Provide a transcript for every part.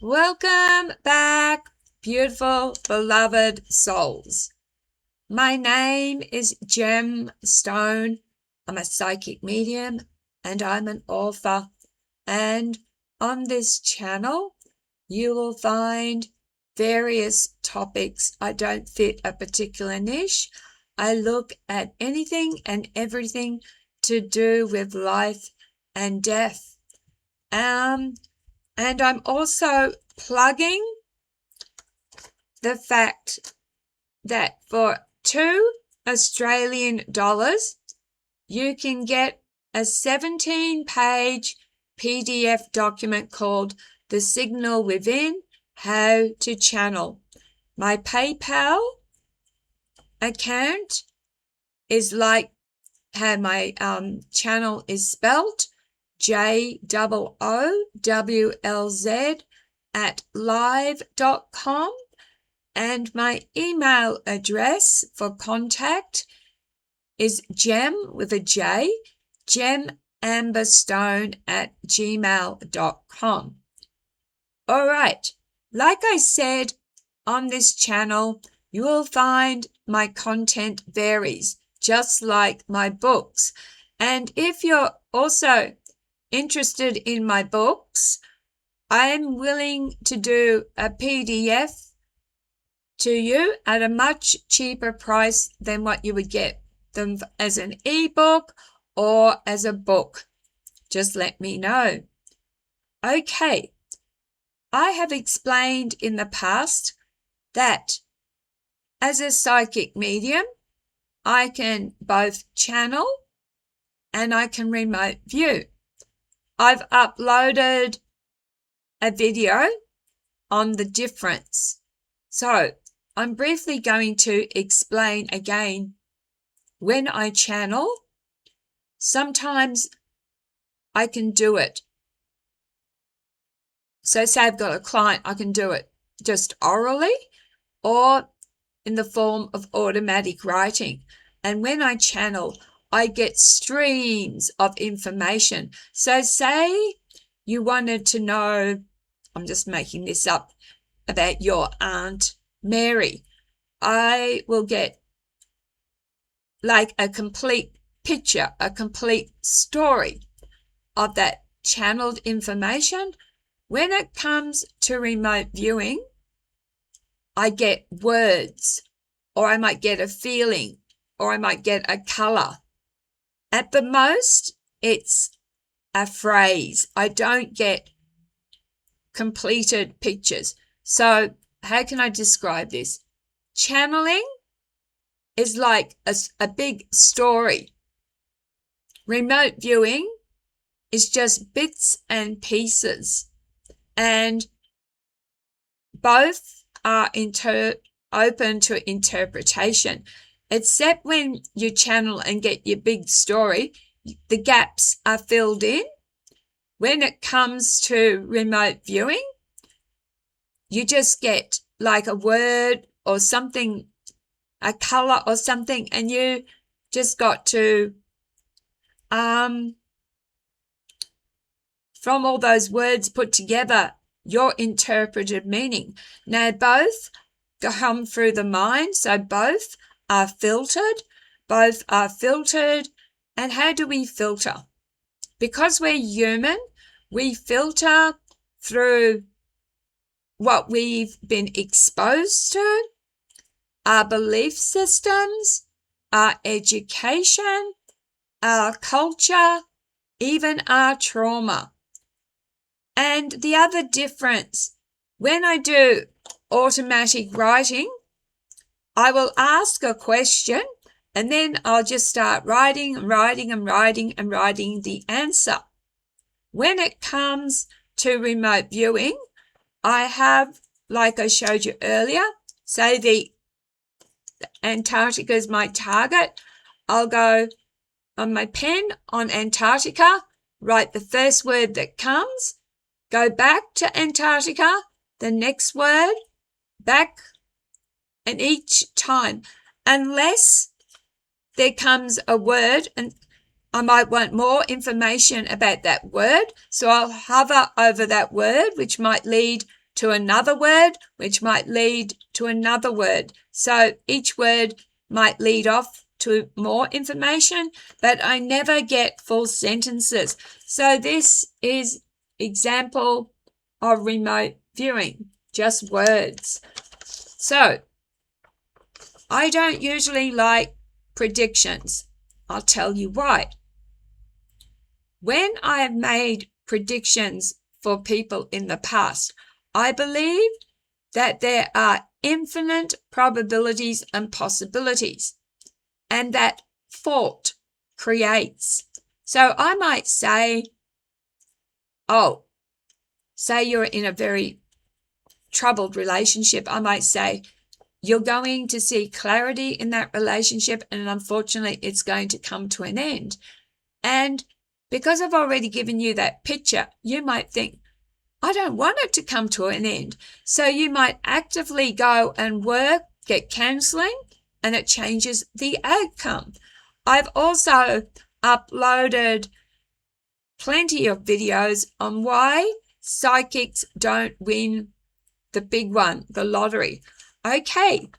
Welcome back, beautiful, beloved souls. My name is Gem Stone. I'm a psychic medium and I'm an author. And on this channel, you will find various topics. I don't fit a particular niche. I look at anything and everything to do with life and death. And I'm also plugging the fact that for $2 you can get a 17-page PDF document called The Signal Within, How to Channel. My PayPal account is like how my channel is spelt, JOOWLZ@live.com, and my email address for contact is gem with a J, gemamberstone@gmail.com. All right, like I said, on this channel, you will find my content varies, just like my books. And if you're also interested in my books, I'm willing to do a PDF to you at a much cheaper price than what you would get them as an ebook or as a book. Just let me know. Okay, I have explained in the past that as a psychic medium, I can both channel and I can remote view. I've uploaded a video on the difference. So I'm briefly going to explain again. When I channel, sometimes I can do it. So say I've got a client, I can do it just orally or in the form of automatic writing. And when I channel, I get streams of information. So say you wanted to know, I'm just making this up, about your Aunt Mary. I will get like a complete picture, a complete story of that channeled information. When it comes to remote viewing, I get words, or I might get a feeling, or I might get a color. At the most, it's a phrase. I don't get completed pictures. So how can I describe this? Channeling is like a big story. Remote viewing is just bits and pieces. And both are open to interpretation, except when you channel and get your big story, the gaps are filled in. When it comes to remote viewing, you just get like a word or something, a color or something, and you just got to, from all those words put together, your interpreted meaning. Now, both come through the mind, so both are filtered. And how do we filter? Because we're human, we filter through what we've been exposed to, our belief systems, our education, our culture, even our trauma. And the other difference, when I do automatic writing, I will ask a question and then I'll just start writing the answer. When it comes to remote viewing, I have, like I showed you earlier, say the Antarctica is my target. I'll go on my pen on Antarctica, write the first word that comes, go back to Antarctica, the next word, back, and each time, unless there comes a word and I might want more information about that word, so I'll hover over that word, which might lead to another word, which might lead to another word. So each word might lead off to more information, but I never get full sentences. So this is example of remote viewing, just words. So I don't usually like predictions. I'll tell you why. When I have made predictions for people in the past, I believe that there are infinite probabilities and possibilities, and that thought creates. So I might say, say you're in a very troubled relationship. I might say, you're going to see clarity in that relationship, and unfortunately, it's going to come to an end. And because I've already given you that picture, you might think, I don't want it to come to an end. So you might actively go and work, get counseling, and it changes the outcome. I've also uploaded plenty of videos on why psychics don't win the big one, the lottery. Okay,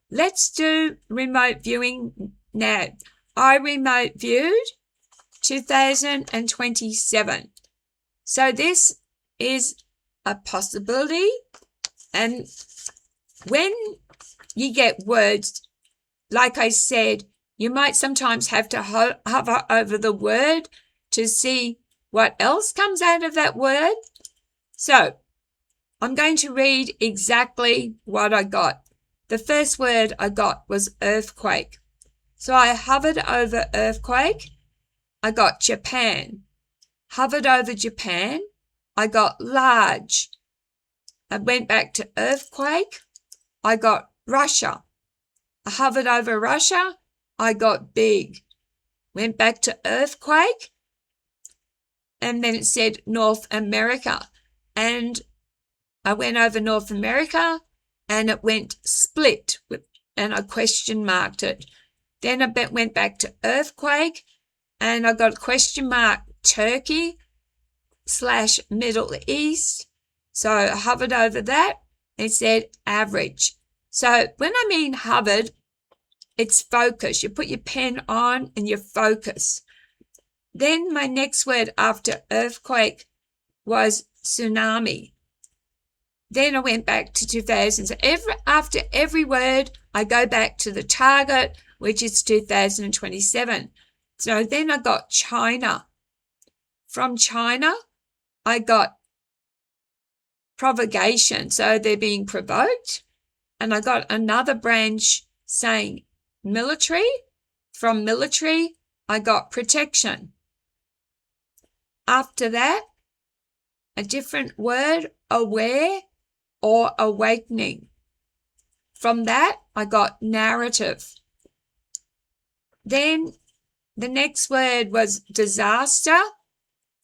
let's do remote viewing now. I remote viewed 2027. So this is a possibility. And when you get words, like I said, you might sometimes have to hover over the word to see what else comes out of that word. So I'm going to read exactly what I got. The first word I got was earthquake. So I hovered over earthquake. I got Japan. Hovered over Japan. I got large. I went back to earthquake. I got Russia. I hovered over Russia. I got big. Went back to earthquake. And then it said North America. And I went over North America and it went split and I question marked it. Then I went back to earthquake and I got question mark Turkey / Middle East. So I hovered over that. It said average. So when I mean hovered, it's focus. You put your pen on and you focus. Then my next word after earthquake was tsunami. Then I went back to 2000. So after every word, I go back to the target, which is 2027. So then I got China. From China, I got provocation. So they're being provoked. And I got another branch saying military. From military, I got protection. After that, a different word, aware or awakening. From that, I got narrative. Then the next word was disaster.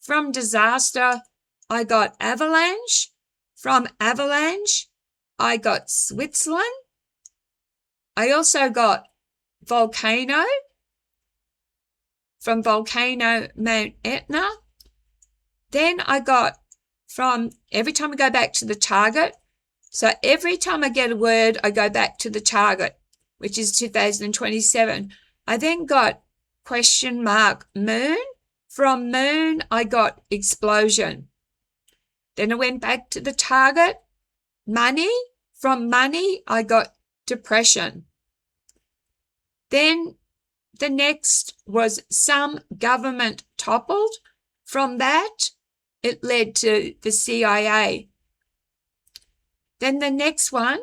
From disaster, I got avalanche. From avalanche, I got Switzerland. I also got volcano. From volcano, Mount Etna. Then I got from every time I go back to the target. So every time I get a word, I go back to the target, which is 2027. I then got question mark moon. From moon, I got explosion. Then I went back to the target, money. From money, I got depression. Then the next was some government toppled. From that, it led to the CIA. Then the next one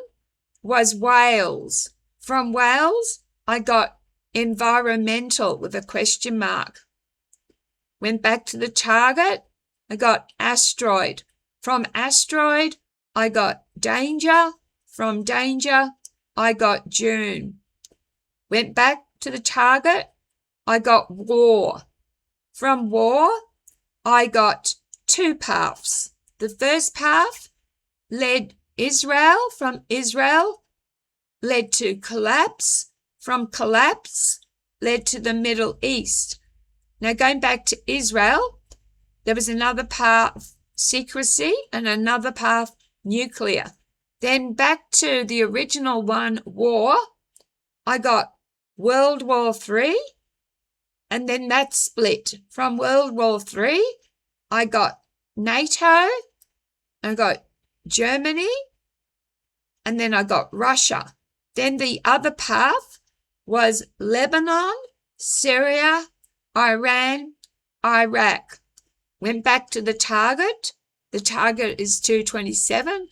was Wales. From Wales, I got environmental with a question mark. Went back to the target, I got asteroid. From asteroid, I got danger. From danger, I got June. Went back to the target, I got war. From war, I got two paths. The first path led Israel. From Israel, led to collapse. From collapse, led to the Middle East. Now, going back to Israel, there was another path, secrecy, and another path, nuclear. Then back to the original one, war, I got World War III, and then that split. From World War III, I got NATO, I got Germany, and then I got Russia. Then the other path was Lebanon, Syria, Iran, Iraq. Went back to the target. The target is 227.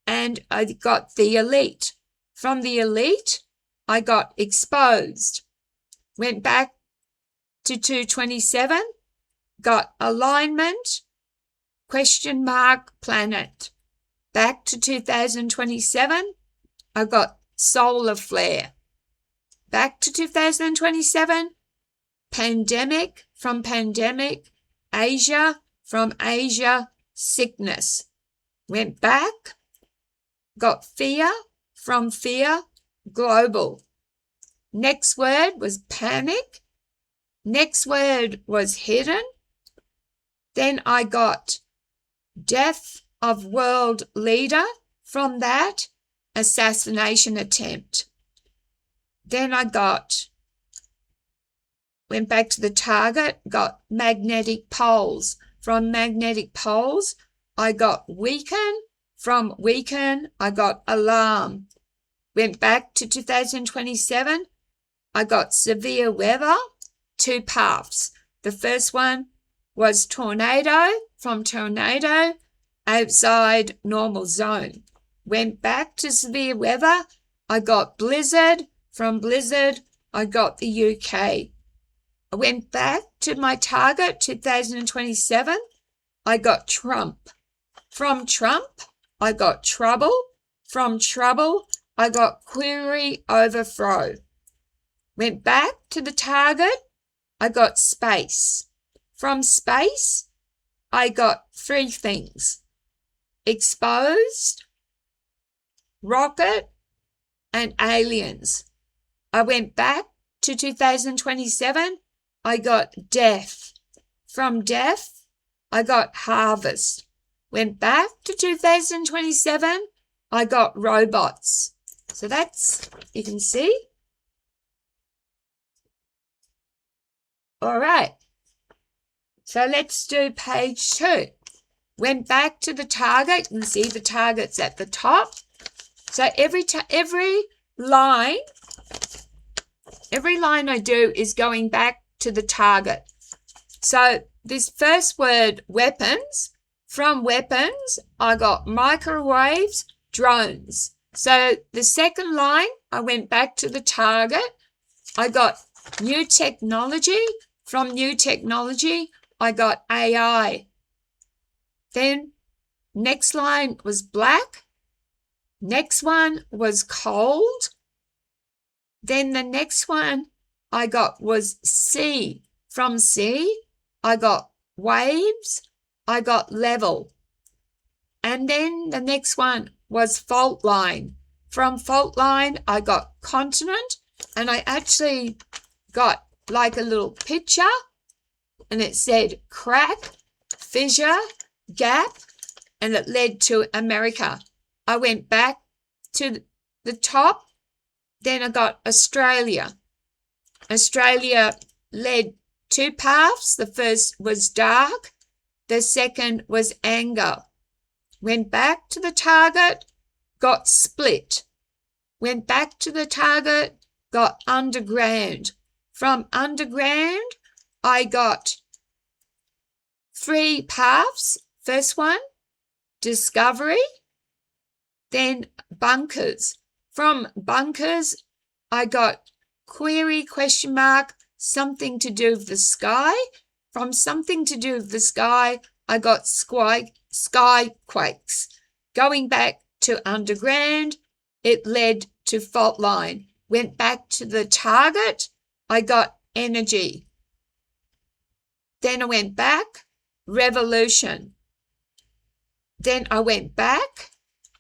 And I got the elite. From the elite, I got exposed. Went back to 227, got alignment, question mark, planet. Back to 2027, I got solar flare. Back to 2027, pandemic, from pandemic, Asia, from Asia, sickness. Went back, got fear, from fear, global. Next word was panic. Next word was hidden. Then I got death of world leader. From that, assassination attempt. Then I went back to the target, got magnetic poles. From magnetic poles, I got weaken. From weaken, I got alarm. Went back to 2027, I got severe weather, 2 paths. The first one was tornado. From tornado, outside normal zone. Went back to severe weather, I got blizzard. From blizzard, I got the UK. I went back to my target, 2027, I got Trump. From Trump, I got trouble. From trouble, I got query overthrow. Went back to the target, I got space. From space, I got 3 things: exposed, rocket, and aliens. I went back to 2027, I got death. From death, I got harvest. Went back to 2027, I got robots. So that's, you can see. All right. So let's do page 2. Went back to the target. You can see the target's at the top. So every line I do is going back to the target. So this first word, weapons, from weapons, I got microwaves, drones. So the second line, I went back to the target. I got new technology. From new technology, I got AI. Then next line was black. Next one was cold. Then the next one I got was sea. From sea, I got waves. I got level. And then the next one was fault line. From fault line, I got continent. And I actually got like a little picture. And it said crack, fissure, gap. And it led to America. I went back to the top. Then I got Australia. Australia led 2 paths. The first was dark. The second was anger. Went back to the target, got split. Went back to the target, got underground. From underground, I got 3 paths. First one, discovery. Then bunkers. From bunkers, I got query, question mark, something to do with the sky. From something to do with the sky, I got sky quakes. Going back to underground, it led to fault line. Went back to the target, I got energy. Then I went back, revolution. Then I went back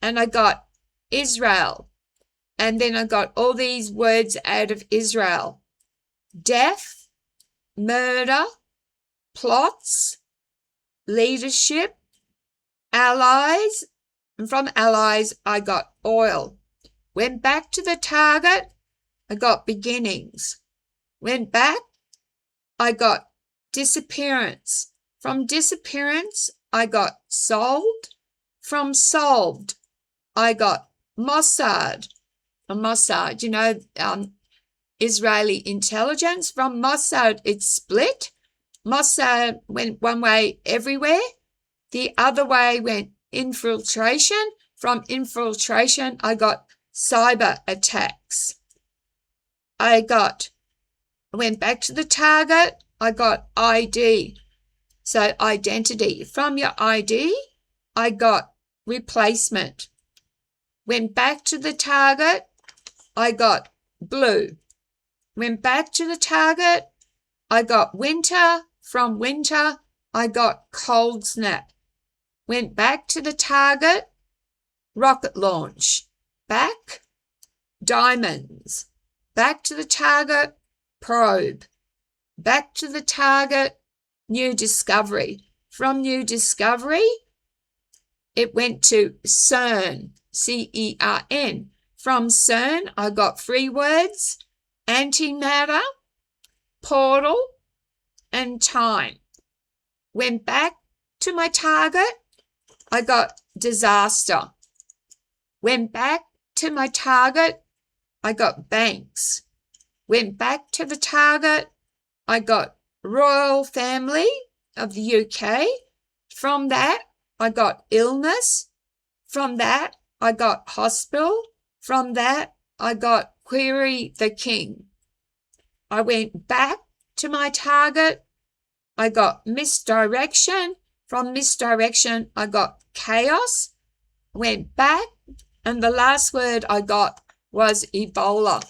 and I got Israel. And then I got all these words out of Israel. Death, murder, plots, leadership, allies, And from allies, I got oil. Went back to the target, I got beginnings. Went back, I got disappearance. From disappearance, I got solved. From solved, I got Mossad. Mossad, Israeli intelligence. From Mossad, it's split. Mossad went one way everywhere. The other way went infiltration. From infiltration, I got cyber attacks. I went back to the target. I got ID. So identity. From your ID, I got replacement. Went back to the target, I got blue. Went back to the target, I got winter. From winter, I got cold snap. Went back to the target, rocket launch. Back, diamonds. Back to the target, probe. Back to the target, new discovery. From new discovery, it went to CERN, C-E-R-N. From CERN, I got 3 words: antimatter, portal, and time. Went back to my target, I got disaster. Went back to my target, I got banks. Went back to the target, I got royal family of the UK. From that, I got illness. From that, I got hospital. From that, I got query the king. I went back to my target. I got misdirection. From misdirection, I got chaos. Went back, and the last word I got was Ebola.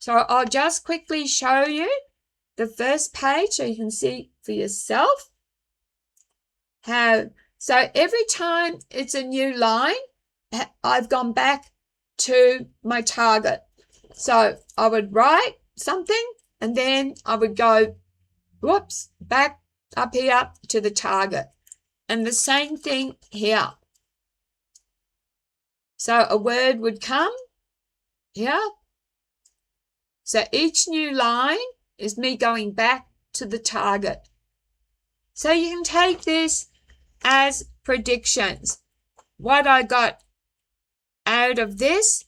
So I'll just quickly show you the first page so you can see for yourself how. So every time it's a new line, I've gone back to my target. So I would write something and then I would go, whoops, back up here to the target. And the same thing here. So a word would come here. So each new line is me going back to the target. So you can take this as predictions. What I got out of this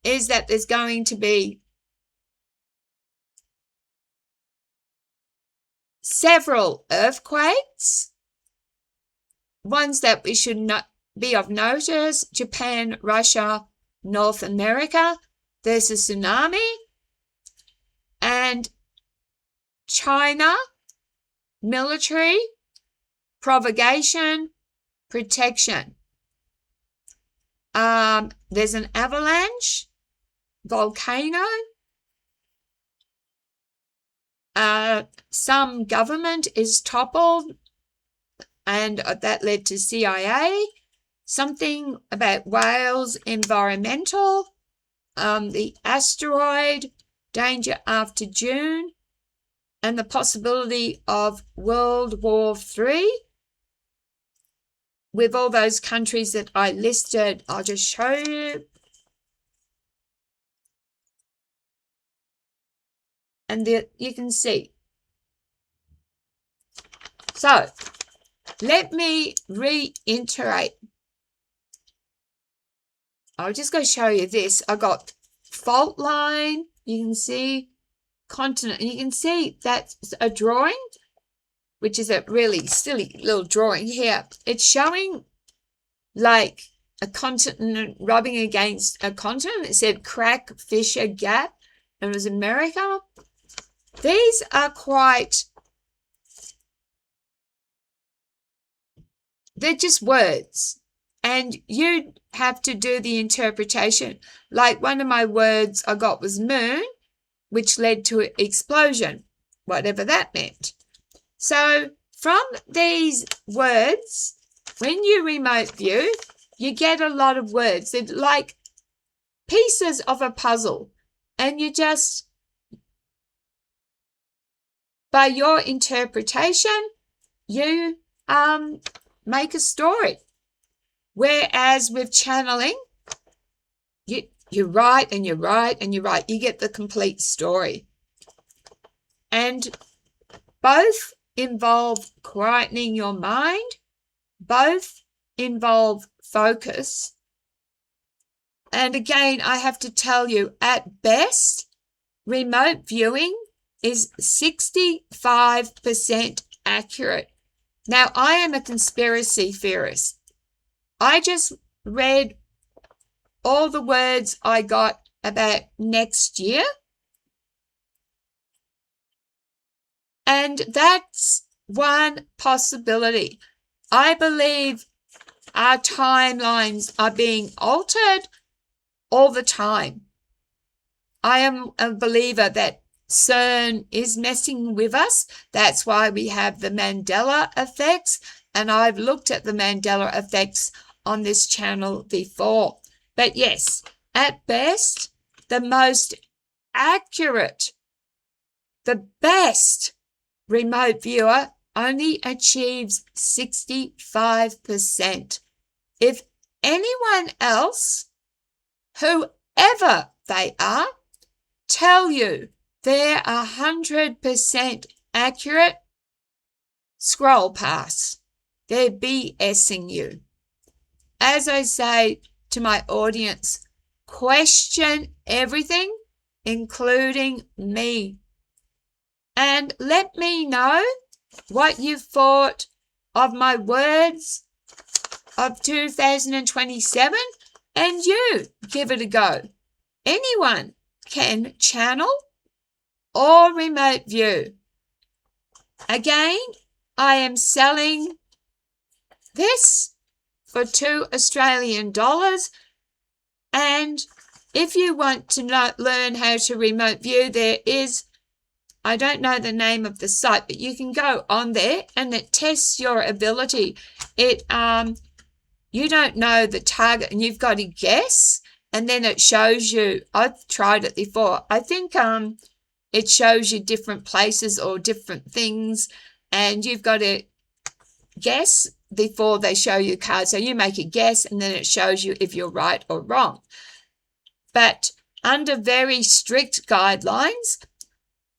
is that there's going to be several earthquakes, ones that we should not be of notice: Japan, Russia, North America. There's a tsunami, and China, military, propagation, protection. There's an avalanche, volcano, some government is toppled, and that led to CIA. Something about Wales, environmental, the asteroid, danger after June, and the possibility of World War III. With all those countries that I listed, I'll just show you. And you can see. So let me reiterate. I'll just go show you this. I got fault line. You can see continent. And you can see that's a drawing, which is a really silly little drawing here. It's showing like a continent rubbing against a continent. It said crack, fissure, gap, and it was America. These are they're just words, and you have to do the interpretation. Like one of my words I got was moon, which led to an explosion, whatever that meant. So from these words, when you remote view, you get a lot of words. They're like pieces of a puzzle, and you just, by your interpretation, you make a story. Whereas with channeling, you write and you write and you write. You get the complete story. And both involve quietening your mind. Both involve focus. And again, I have to tell you, at best, remote viewing is 65% accurate. Now, I am a conspiracy theorist. I just read all the words I got about next year. And that's one possibility. I believe our timelines are being altered all the time. I am a believer that CERN is messing with us. That's why we have the Mandela effects. And I've looked at the Mandela effects on this channel before. But yes, at best, the most accurate, the best remote viewer only achieves 65%. If anyone else, whoever they are, tell you they're 100% accurate, scroll past. They're BSing you. As I say to my audience, question everything, including me. And let me know what you thought of my words of 2027, and you give it a go. Anyone can channel or remote view. Again, I am selling this for $2 Australian. And if you want to learn how to remote view, there is, I don't know the name of the site, but you can go on there and it tests your ability. You don't know the target and you've got to guess, and then it shows you. I've tried it before. I think it shows you different places or different things, and you've got to guess before they show you cards. So you make a guess and then it shows you if you're right or wrong. But under very strict guidelines,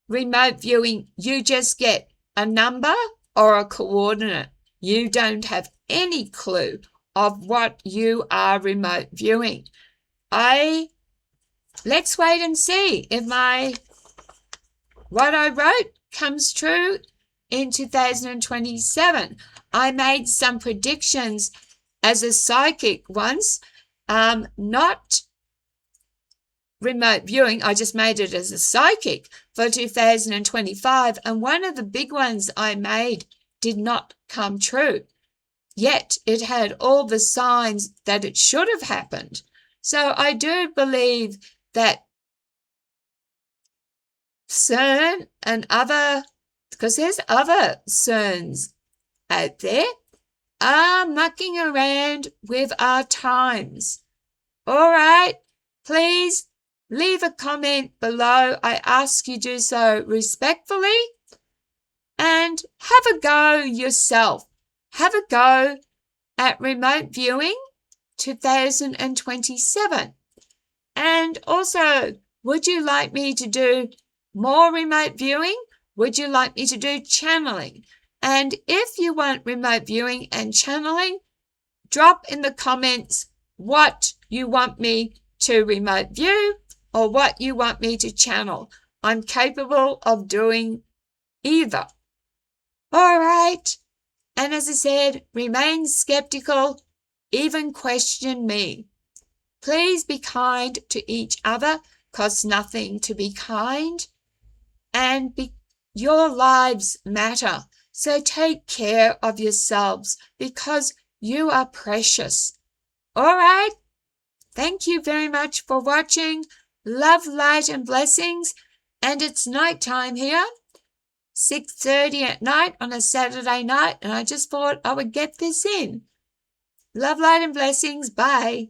remote viewing, you just get a number or a coordinate. You don't have any clue of what you are remote viewing. Let's wait and see if what I wrote comes true in 2027. I made some predictions as a psychic once, not remote viewing. I just made it as a psychic for 2025, and one of the big ones I made did not come true. Yet it had all the signs that it should have happened. So I do believe that CERN and because there's other CERNs out there, are mucking around with our times. All right, please leave a comment below. I ask you do so respectfully, and have a go yourself. Have a go at remote viewing 2027. And also, would you like me to do more remote viewing? Would you like me to do channeling? And if you want remote viewing and channeling, drop in the comments what you want me to remote view or what you want me to channel. I'm capable of doing either. All right. And as I said, remain skeptical, even question me. Please be kind to each other. Costs nothing to be kind. And your lives matter. So take care of yourselves because you are precious. All right. Thank you very much for watching. Love, light, and blessings. And it's nighttime here. 6:30 at night on a Saturday night, and I just thought I would get this in. Love, light, and blessings. Bye.